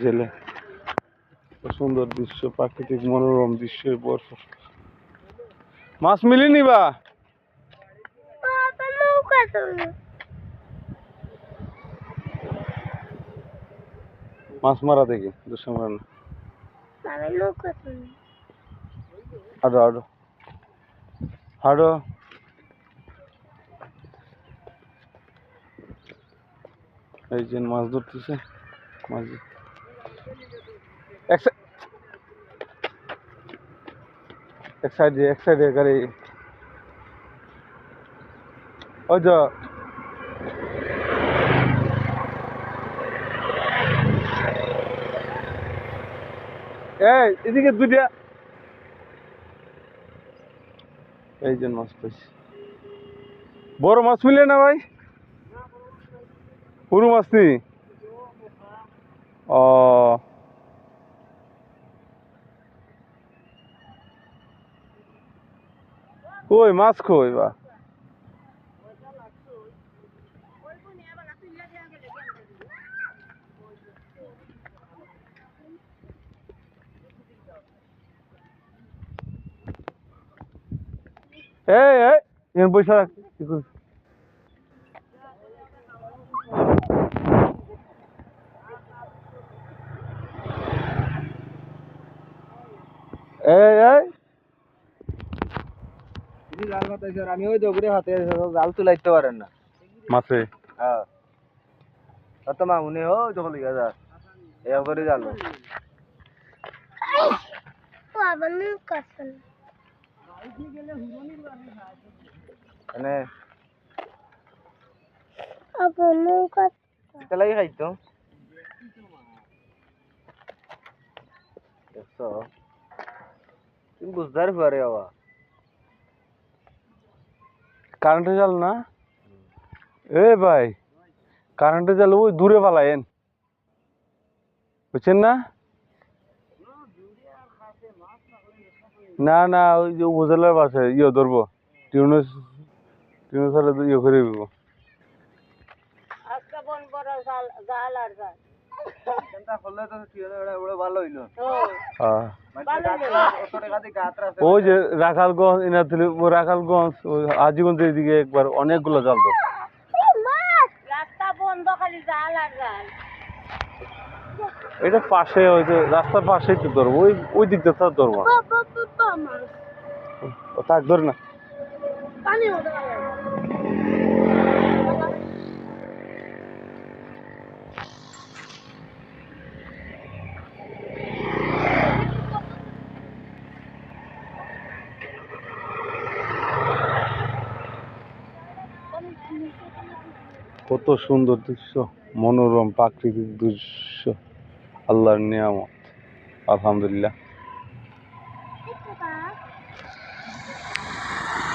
জেলে। সুন্দর দৃশ্য, প্রাকৃতিক মনোরম দৃশ্যের বরফ। মাছ মিলেনি বা মাছ মারা দেখি দুশো মারা হাঁটো হাঁটো হাঁটো। এই যে মাছ ধরতেছে, মাছ এক সাইডে গাড়ি। ওই তো এই এদিকে দুইটা। এই যে মাছ পাইছি, বড় মাছ মিলে না ভাই? পুরো মাছ নি? ও কই মাছ কই বা? এই এই এখানে বসে রাখ। এই এই আমি ওই দোবরে হাতে জাল তুলাইতে পারেন না মাছে। হ্যাঁ অত মামুনি হো যখন লিখা যা এ করে জাল মানে এটা লাগি খাইতো দেখছো তুমি বুঝতে পারে বাবা কারেন্টের জাল না? এ ভাই কারেন্টের জাল ওই দূরে পালায়েন, বুঝছেন না? না না ওই যে উপজেলার পাশে ইয়ে ধরবো, টিউনিস টিউনিসারে ইয়ে করে দিব। ওই যে রাখালগঞ্জ ইনাতলি রাখালগঞ্জ ওই আজিগঞ্জ এদিকে একবার অনেকগুলো জাল তো। এটা পাশে ওই যে রাস্তার পাশেই তো ধরবো, ওই ওই দিক দিয়ে তো ধরবো না। থাক ধর না। কত সুন্দর দৃশ্য, মনোরম প্রাকৃতিক দৃশ্য, আল্লাহর নিয়ামত, আলহামদুলিল্লাহ।